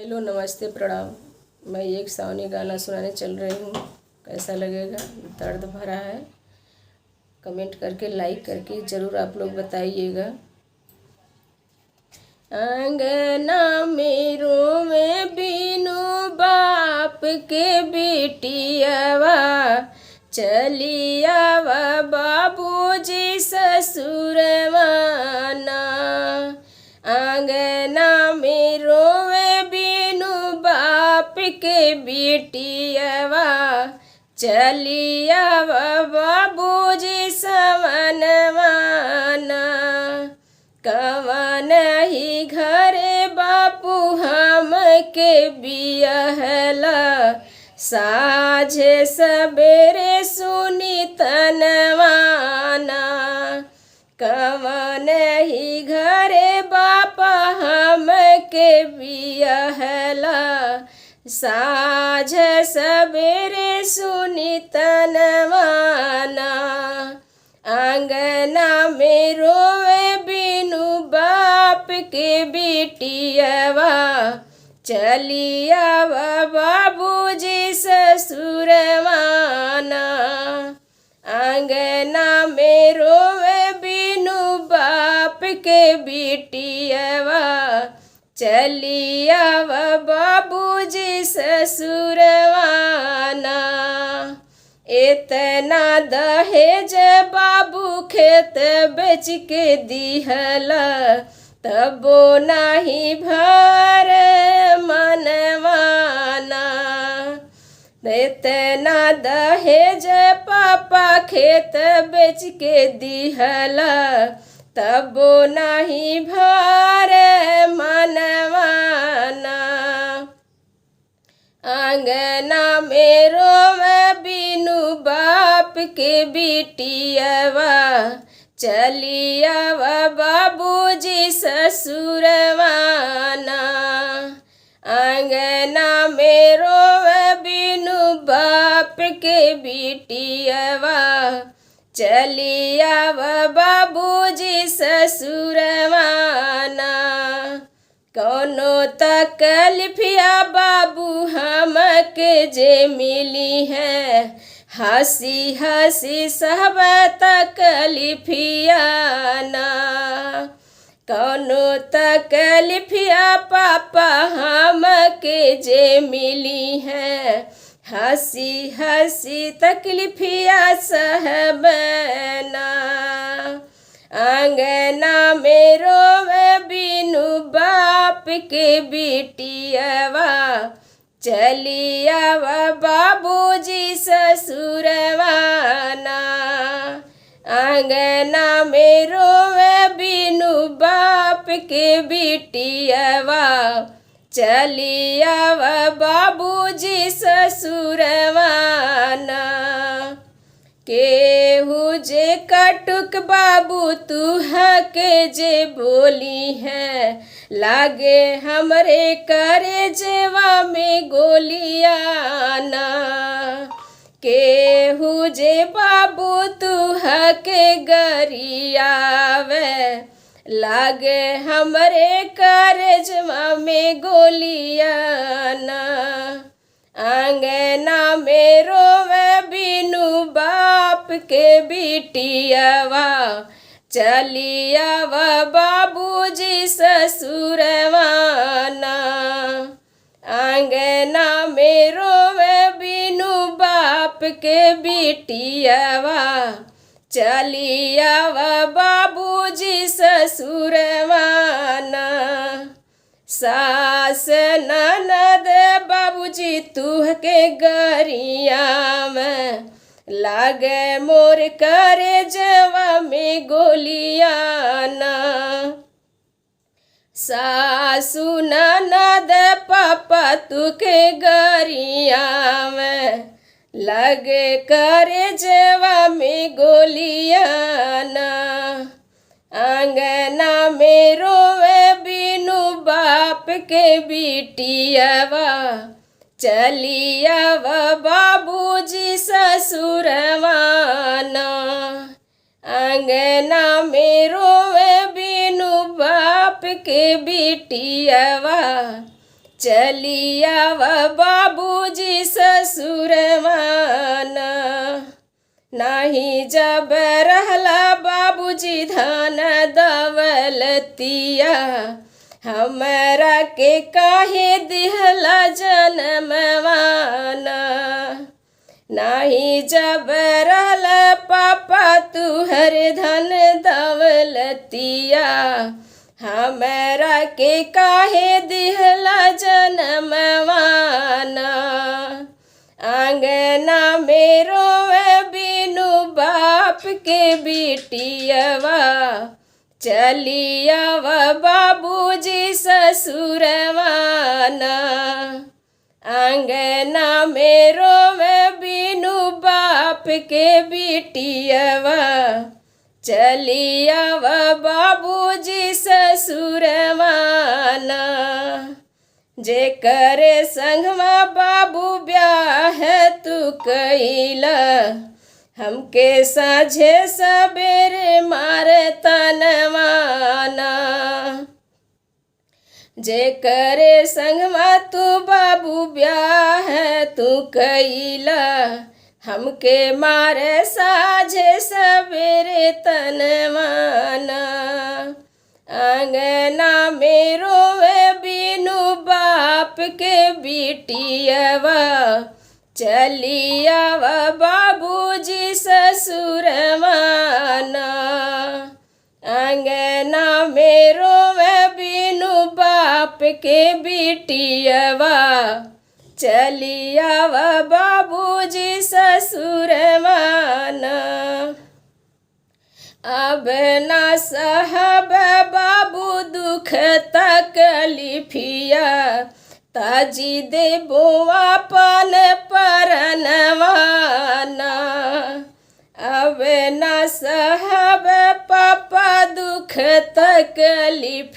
Hello, नमस्ते, प्रणाम। मैं एक सावनी गाना सुनाने चल रही हूँ। कैसा लगेगा? दर्द भरा है। कमेंट करके, लाइक करके ज़रूर आप लोग बताइएगा। अंगना में रोवे बिनु बाप के बेटियावा, चलियावा बाबूजी ससुरवाना। आंगना में रोवे बिनु बाप के बेटियावा, चलियावा बाबूजी सवनवाना। कवन ही घरे बापू हम के बियहला, साझे सबेरे सुनी तनवाना। कवन ही घरे बापा हम के बियहला, साझ सबेरे सुनी तनवाना। आंगना में रोवे बिनु बाप के बेटियावा, चलियावा बाबूजी ससुरवाना। आंगना में रोवे बिनु बाप के बेटियावा, चलियावा बाबूजी ससुरवाना। इतना दहेज बाबू खेत बेच के दिहला, तबो नाही भर मनवाना। इतना दहेज पापा खेत बेच के दिहला, तबो नाही भर मनवाना। आंगना में रोवे बिनु बाप के बेटियावा, चलियावा बाबूजी ससुरवाना। आंगना में रोवे बिनु बाप के बेटियावा, चलियावा बाबूजी ससुरवाना। कौनो तकलीफिया बाबू हम के जे मिली है, हंसी हंसी सब तकलीफिया ना। कौनो तकलीफिया पापा हम के जे मिली है, हंसी हंसी तकलीफिया सहबना। आंगना में रोवे बिनु बाप के बेटियावा, चलियावा बाबूजी ससुरवाना। आंगना में रोवे बिनु बाप के बेटियावा, चलियावा बाबूजी ससुरवाना। केहू जे कटुक बाबू तुह के जे बोली है, लागे हमरे करे जेवा में गोलियाना। केहू जे बाबू तुह के गरियावे, लागे हमरे करे जेवा में गोलियाना। आंगना में रोवे बिनु बाप के बेटियावा, चलियावा बाबूजी ससुरवाना। आंगना में रोवे बिनु बाप के बेटियावा, चलियावा बाबूजी ससुरवाना। सास ननद बाबूजी तुह के गरिया में, लागे मोर करे जवा में गोलियाना। सासु ननद पापा तुके गरिया में, लगे करे जवा में गोलियाना। आंगना में रोवे बिनु बाप के बेटियावा, चलियावा बाबूजी ससुरवाना। आंगना में रोवे बिनु बाप के बेटियावा, चलिया व बाबूजी ससुरवाना। नाही जब रहला बाबूजी धन दौलतिया, हमरा के काहे दिहला जनमवाना। नाही जब रहला पापा तुहर धन दौलतिया, हमरा के काहे दिहला जनमवाना। आंगना में रोवे बिनु बाप के बिटियवा, चलिया व बाबूजी ससुरवाना। आंगना में रोवे बिनु बाप के बिटियवा, चलिया व बाबूजी ससुरवाना। जे करे संगमा बाबू ब्याह तू कइला, हमके साझे सबेरे मारे तनवाना। जे करे संगमा तू बाबू ब्याह तू कइला, हमके मारे साझे सबेरे तनवाना। आंगना में रोवे बिनु बाप के बिटियवा, चलिया व बाबूजी ससुरवाना। आंगना में रोवे बिनु बाप के बिटियवा, चलिया व बाबूजी ससुरवाना। अब ना सहब बाबू दुख तकलीफिया, ताजी देबो अपन परनवाना। अब ना सहब पापा दुख तकलीफ